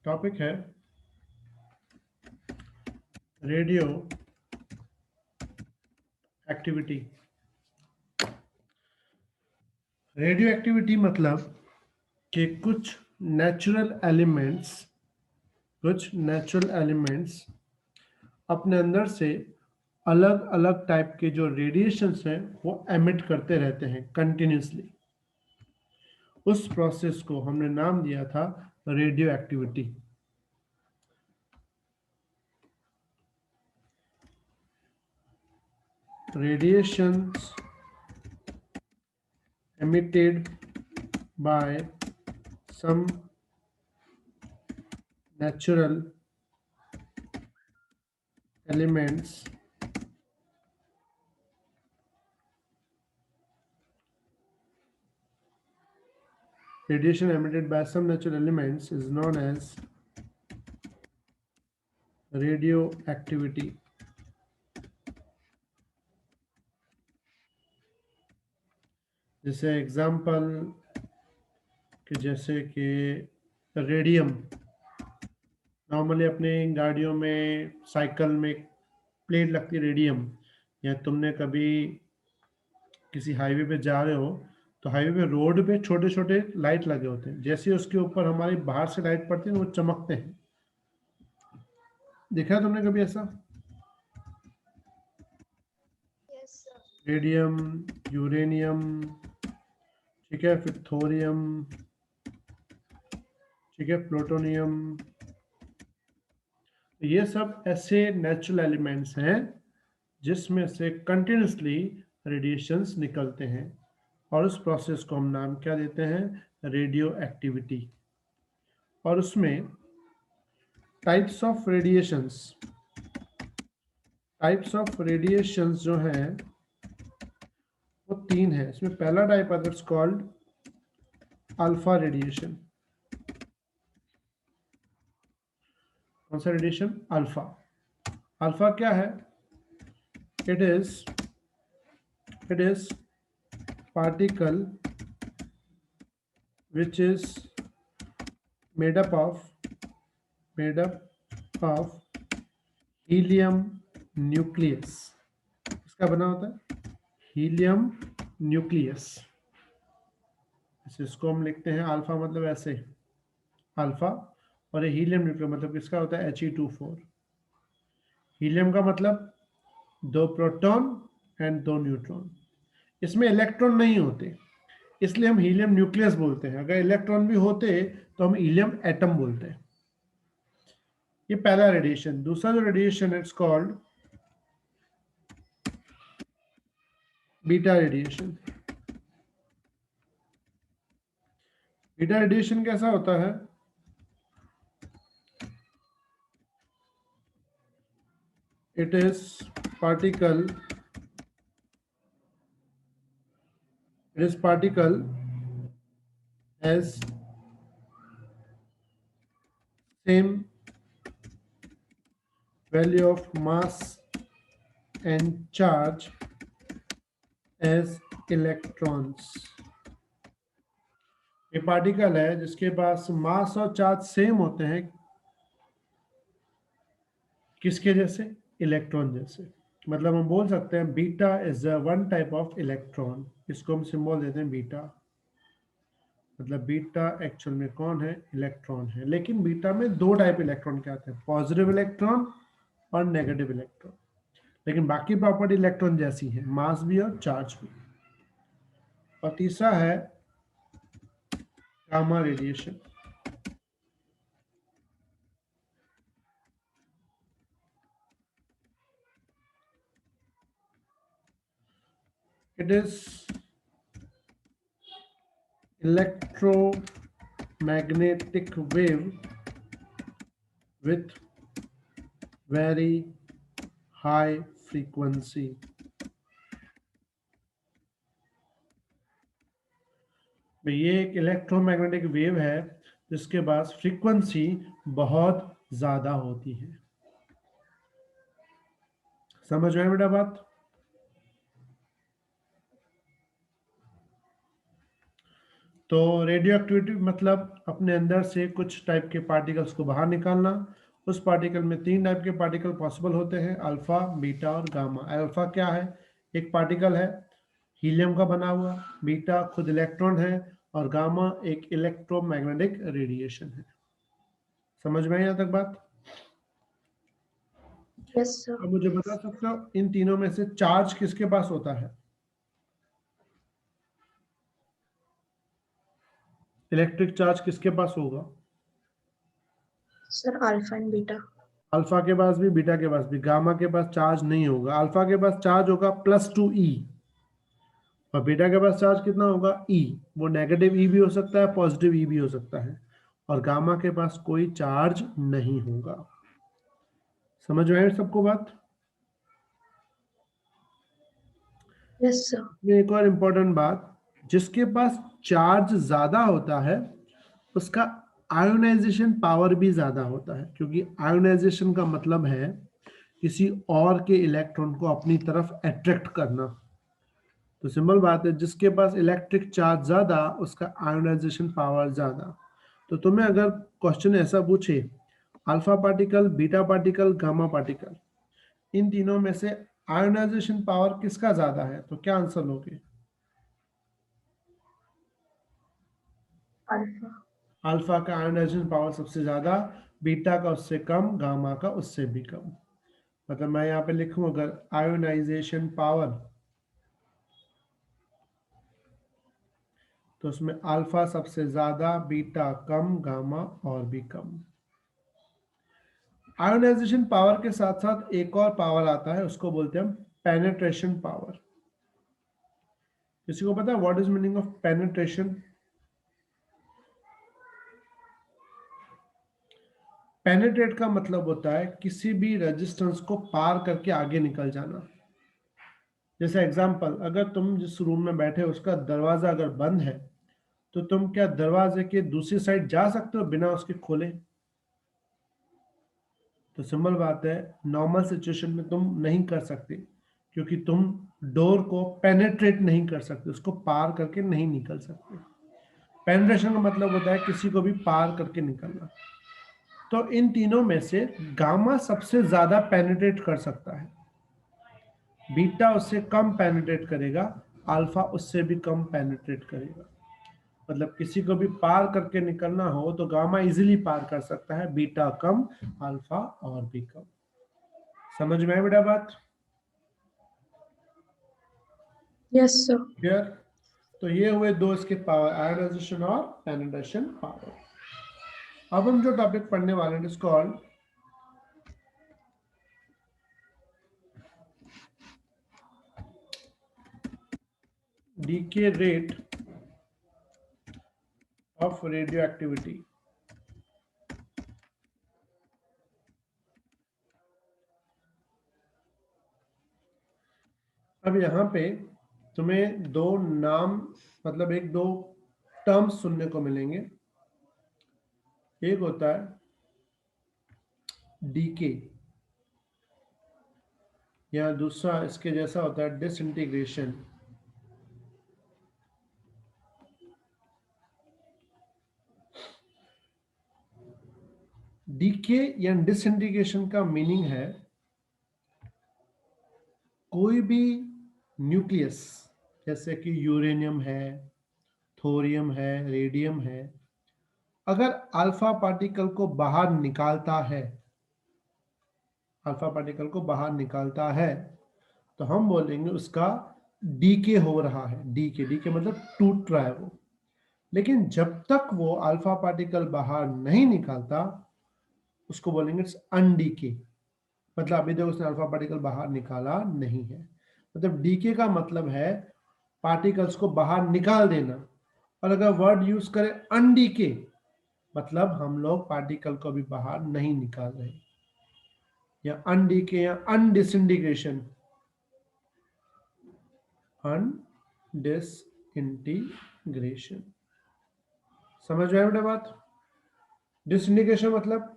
Topic है radio activity. Radio activity मतलब कि कुछ नेचुरल एलिमेंट्स अपने अंदर से अलग अलग टाइप के जो रेडिएशंस हैं वो एमिट करते रहते हैं कंटिन्यूसली। उस प्रोसेस को हमने नाम दिया था radio activity. Radiations emitted by some natural elements radiation emitted by some natural elements is known as radioactivity. जैसे एग्जाम्पल जैसे कि रेडियम, नॉर्मली अपने गाड़ियों में साइकिल में प्लेट लगती है रेडियम, या तुमने कभी किसी हाईवे पे जा रहे हो तो हाईवे पे रोड पे छोटे छोटे लाइट लगे होते हैं, जैसे उसके ऊपर हमारी बाहर से लाइट पड़ती है वो चमकते हैं। देखा है तुमने कभी ऐसा? रेडियम, यूरेनियम, ठीक है, फिर थोरियम, ठीक है, प्लूटोनियम, ये सब ऐसे नेचुरल एलिमेंट्स हैं जिसमें से कंटिन्यूसली रेडिएशंस निकलते हैं, और उस प्रोसेस को हम नाम क्या देते हैं? Radio activity. और उसमें टाइप्स ऑफ रेडिएशंस जो हैं वो 3 है। इसमें पहला टाइप है दैट्स कॉल्ड अल्फा रेडिएशन। कौन सा रेडिएशन? अल्फा। अल्फा क्या है? It is particle which is made up of helium nucleus. इसका बना होता है हीलियम न्यूक्लियस। इसको हम लिखते हैं अल्फा, मतलब ऐसे अल्फा, और ये हीलियम न्यूक्लियस मतलब किसका होता है? He2 4। हीलियम का मतलब 2 प्रोटॉन एंड 2 न्यूट्रॉन। इसमें इलेक्ट्रॉन नहीं होते, इसलिए हम हीलियम न्यूक्लियस बोलते हैं। अगर इलेक्ट्रॉन भी होते तो हम हीलियम एटम बोलते हैं। ये पहला रेडिएशन। दूसरा जो radiation it's called beta radiation. Beta radiation कैसा होता है? It is particle has same value of mass and charge as electrons। ये पार्टिकल है जिसके पास मास और चार्ज सेम होते हैं। किसके जैसे? इलेक्ट्रॉन जैसे। मतलब हम बोल सकते हैं beta is one type of electron. इसको हम सिंबल देते हैं बीटा। मतलब बीटा एक्चुअल में कौन है? इलेक्ट्रॉन है। लेकिन बीटा में 2 टाइप इलेक्ट्रॉन के आते हैं, पॉजिटिव इलेक्ट्रॉन और नेगेटिव इलेक्ट्रॉन। लेकिन बाकी प्रॉपर्टी इलेक्ट्रॉन जैसी है, मास भी और चार्ज भी। और तीसरा है gamma radiation. It is electromagnetic wave with very high frequency। ये एक इलेक्ट्रोमैग्नेटिक वेव है जिसके पास फ्रीक्वेंसी बहुत ज्यादा होती है। समझ में बेटा बात? तो रेडियो एक्टिविटी मतलब अपने अंदर से कुछ टाइप के पार्टिकल्स को बाहर निकालना। उस पार्टिकल में 3 टाइप के पार्टिकल पॉसिबल होते हैं, अल्फा, बीटा और गामा। अल्फा क्या है? एक पार्टिकल है हीलियम का बना हुआ। बीटा खुद इलेक्ट्रॉन है और गामा एक इलेक्ट्रोमैग्नेटिक रेडिएशन है। समझ में आई यहाँ तक बात? Yes sir. अब मुझे बता सकते हो इन तीनों में से चार्ज किसके पास होता है? इलेक्ट्रिक चार्ज किसके पास होगा? Sir alpha and beta. Alpha के पास भी, बीटा के पास भी। गामा के पास चार्ज नहीं होगा। अल्फा के पास चार्ज होगा +2e और बीटा के पास चार्ज कितना होगा? e। वो नेगेटिव e भी हो सकता है, पॉजिटिव e भी हो सकता है। और गामा के पास कोई चार्ज नहीं होगा। समझ में आई सबको बात? Yes sir. एक और इम्पोर्टेंट बात, जिसके पास चार्ज ज्यादा होता है उसका आयोनाइजेशन पावर भी ज्यादा होता है, क्योंकि आयोनाइजेशन का मतलब है किसी और के इलेक्ट्रॉन को अपनी तरफ अट्रैक्ट करना। तो सिंपल बात है, जिसके पास इलेक्ट्रिक चार्ज ज्यादा उसका आयोनाइजेशन पावर ज्यादा। तो तुम्हें अगर क्वेश्चन ऐसा पूछे alpha particle, beta particle, gamma particle, इन तीनों में से आयोनाइजेशन पावर किसका ज्यादा है, तो क्या आंसर लोगे? अल्फा। अल्फा का आयोनाइजेशन पावर सबसे ज्यादा, बीटा का उससे कम, गामा का उससे भी कम। मतलब मैं यहाँ पे लिखूं अगर आयोनाइजेशन पावर, तो उसमें अल्फा सबसे ज्यादा, बीटा कम, गामा और भी कम। आयोनाइजेशन पावर के साथ साथ एक और पावर आता है, उसको बोलते हैं हम पेनिट्रेशन पावर। किसी को पता है what is meaning of penetration? Penetrate का मतलब होता है किसी भी रेजिस्टेंस को पार करके आगे निकल जाना। जैसे एग्जांपल, अगर तुम जिस रूम में बैठे हो उसका दरवाजा अगर बंद है, तो तुम क्या दरवाजे के दूसरी साइड जा सकते हो बिना उसके खोले? तो सिंपल बात है, नॉर्मल सिचुएशन में तुम नहीं कर सकते, क्योंकि तुम डोर को पेनेट्रेट नहीं कर सकते, उसको पार करके नहीं निकल सकते। पेनेट्रेशन का मतलब होता है किसी को भी पार करके निकलना। तो इन तीनों में से गामा सबसे ज्यादा पेनेट्रेट कर सकता है, बीटा उससे कम पेनिट्रेट करेगा, अल्फा उससे भी कम पेनिट्रेट करेगा। मतलब किसी को भी पार करके निकलना हो तो गामा इजीली पार कर सकता है, बीटा कम, अल्फा और भी कम। समझ में आया बेटा बात? Yes sir. क्लियर? तो ये हुए दो इसके पावर, आयोनाइजेशन और पेनिट्रेशन पावर। अब हम जो टॉपिक पढ़ने वाले हैं is called decay rate of radioactivity. अब यहाँ पे तुम्हें दो नाम, मतलब एक दो टर्म्स सुनने को मिलेंगे। एक होता है डीके, या दूसरा इसके जैसा होता है डिसइंटीग्रेशन। डीके या डिसइंटीग्रेशन का मीनिंग है कोई भी न्यूक्लियस, जैसे कि यूरेनियम है, थोरियम है, रेडियम है, अगर अल्फा पार्टिकल को बाहर निकालता है, अल्फा पार्टिकल को बाहर निकालता है, तो हम बोलेंगे उसका डीके हो रहा है। डीके, डीके मतलब टूट रहा है वो। लेकिन जब तक वो अल्फा पार्टिकल बाहर नहीं निकालता उसको बोलेंगे इट्स अनडीके। मतलब अभी तक उसने अल्फा पार्टिकल बाहर निकाला नहीं है। मतलब डीके का मतलब है पार्टिकल्स को बाहर निकाल देना। और अगर वर्ड यूज करें अनडीके, मतलब हम लोग पार्टिकल को भी बाहर नहीं निकाल रहे, या अनडीके या अनडिसइंटीग्रेशन। अनडिसइंटीग्रेशन, समझ में आया बेटा बात? डिसइंटीग्रेशन मतलब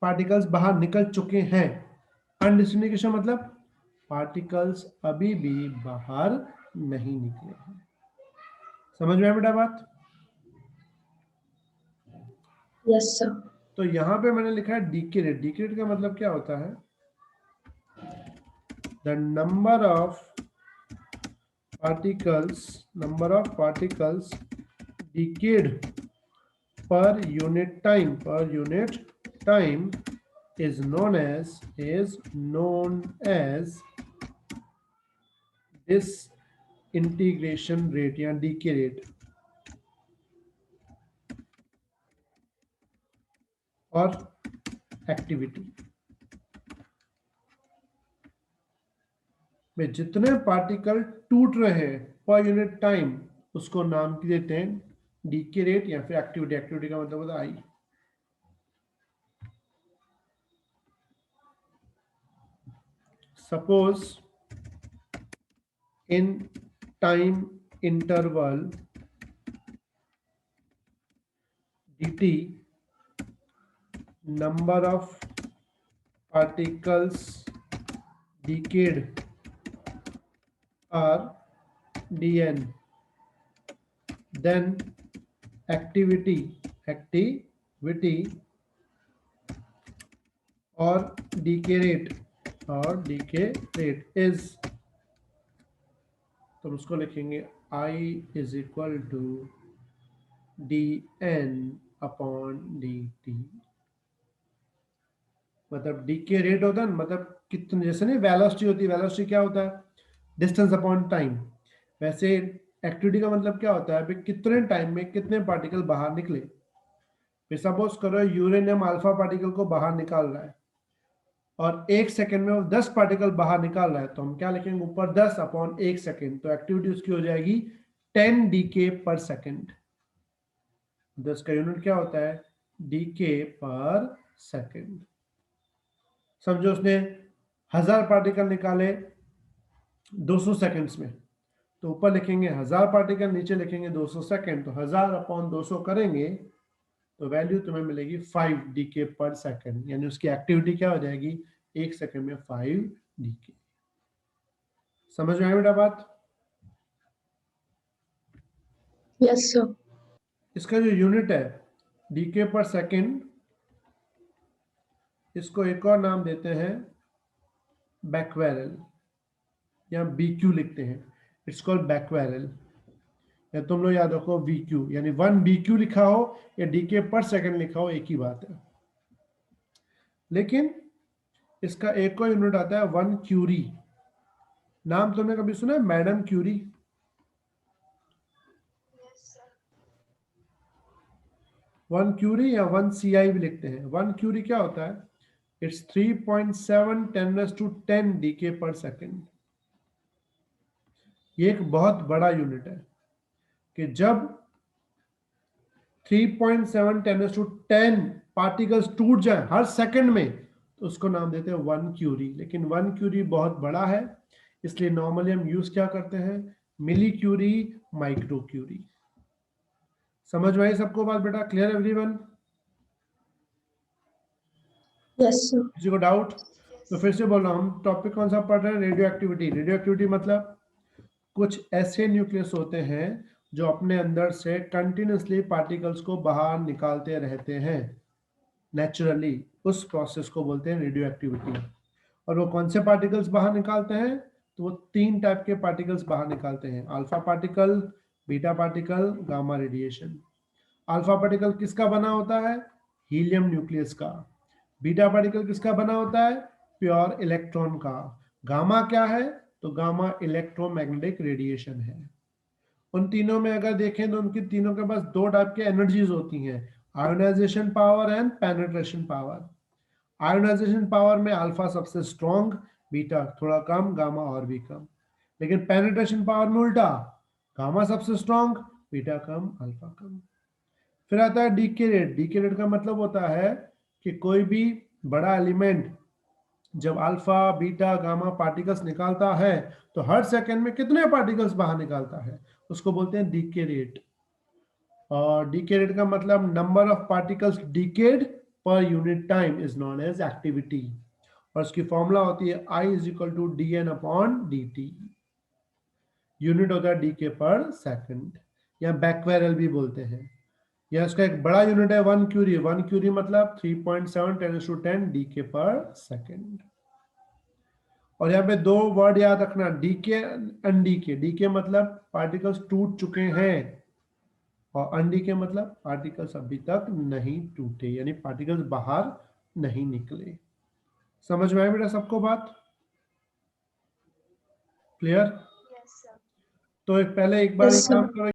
पार्टिकल्स बाहर निकल चुके हैं, अनडिसइंटीग्रेशन मतलब पार्टिकल्स अभी भी बाहर नहीं निकले हैं। समझ में आया बेटा बात? Yes, sir. तो यहाँ पे मैंने लिखा है डीके रेट। डीके रेट का मतलब क्या होता है? The number of particles decayed per unit time is known as disintegration rate या decay rate और एक्टिविटी में जितने पार्टिकल टूट रहे हैं पर यूनिट टाइम, उसको नाम की देते हैं डीके रेट या फिर एक्टिविटी। एक्टिविटी का मतलब होता है I. Suppose in time interval dt, number of particles decayed are dn, then activity or decay rate is, तो उसको लिखेंगे I is equal to dn upon dt। मतलब डीके रेट होता है, मतलब कितने, जैसे नहीं वेलोसिटी होती है, वेलोसिटी क्या होता है? Distance upon time. वैसे एक्टिविटी का मतलब क्या होता है? भाई कितने टाइम में कितने पार्टिकल बाहर निकले। फिर सपोज करो यूरेनियम अल्फा पार्टिकल को बाहर निकाल रहा है और 1 सेकंड में वो 10 पार्टिकल बाहर निकाल रहा है, तो हम क्या लिखेंगे ऊपर 10 अपॉन 1 सेकंड, तो एक्टिविटी उसकी हो जाएगी 10 डीके पर सेकंड। 10 का यूनिट क्या होता है? डीके पर सेकंड। समझो उसने 1000 पार्टिकल निकाले 200 सेकंड्स में, तो ऊपर लिखेंगे 1000 पार्टिकल, नीचे लिखेंगे 200 सेकंड, तो 1000 अपॉन 200 करेंगे तो वैल्यू तुम्हें मिलेगी 5 डीके पर सेकंड, यानी उसकी एक्टिविटी क्या हो जाएगी? 1 सेकंड में 5 डीके। समझ में आया बेटा बात? Yes, sir. इसका जो यूनिट है डीके पर सेकंड, इसको एक और नाम देते हैं बैक्वेरल, या बीक्यू लिखते हैं। इट्स कॉल्ड बैक्वेरल, या तुम लोग याद रखो बीक्यू, यानी 1 बीक्यू लिखा हो या डीके पर सेकंड लिखा हो, एक ही बात है। लेकिन इसका एक और यूनिट आता है 1 क्यूरी। नाम तुमने कभी सुना है मैडम क्यूरी? वन क्यूरी या 1 CI भी लिखते हैं। 1 क्यूरी क्या होता है? इट्स 3.7 10⁻10 डीके पर सेकंड। ये एक बहुत बड़ा यूनिट है कि जब 3.7 10⁻10 पार्टिकल्स टूट जाए हर सेकंड में, तो उसको नाम देते हैं 1 क्यूरी। लेकिन 1 क्यूरी बहुत बड़ा है, इसलिए नॉर्मली हम यूज क्या करते हैं? मिली क्यूरी, माइक्रो क्यूरी। समझ में आई सबको बात बेटा? Clear everyone? Yes, sir. किसी को डाउट? तो फिर से बोल रहा हूं, हम टॉपिक कौन सा पढ़ रहे हैं? Radio activity. रेडियो एक्टिविटी मतलब कुछ ऐसे न्यूक्लियस होते हैं जो अपने अंदर से कंटिन्यूसली पार्टिकल्स को बाहर निकालते रहते हैं नेचुरली। उस प्रोसेस को बोलते हैं रेडियो एक्टिविटी। और वो कौन से पार्टिकल्स बाहर निकालते हैं? तो वो 3 टाइप के पार्टिकल्स बाहर निकालते हैं: alpha particle, beta particle, gamma radiation. Alpha particle किसका बना होता है? हीलियम न्यूक्लियस का। बीटा पार्टिकल किसका बना होता है? प्योर इलेक्ट्रॉन का। गामा क्या है? तो गामा इलेक्ट्रोमैग्नेटिक रेडिएशन है। उन तीनों में अगर देखें तो उनकी तीनों के पास 2 टाइप के एनर्जीज होती हैं: ionisation power and penetration power. Ionisation power में अल्फा सबसे स्ट्रॉन्ग, बीटा थोड़ा कम, गामा और भी कम। लेकिन पेनिट्रेशन पावर में उल्टा, गामा सबसे स्ट्रॉन्ग, बीटा कम, अल्फा कम। फिर आता है डीके रेट। डीके रेट का मतलब होता है कि कोई भी बड़ा एलिमेंट जब अल्फा, बीटा, गामा पार्टिकल्स निकालता है तो हर सेकंड में कितने पार्टिकल्स बाहर निकालता है, उसको बोलते हैं डीके रेट। और डीके रेट का मतलब number of particles decayed per unit time is known as activity. और उसकी फॉर्मूला होती है I is equal to dn upon dt। Unit होता है डीके पर सेकंड, या बैक्वेरल भी बोलते हैं। या इसका एक बड़ा यूनिट है 1 क्यूरी। 1 क्यूरी मतलब 3.7 10 डीके पर सेकेंड। और यहाँ पे दो वर्ड याद रखना, डीके अनडीके। डीके मतलब पार्टिकल्स टूट चुके हैं, और अनडीके मतलब पार्टिकल्स अभी तक नहीं टूटे, यानी पार्टिकल्स बाहर नहीं निकले। समझ में आया बेटा सबको बात? क्लियर? तो पहले एक बार Yes, ये sir. काम करो,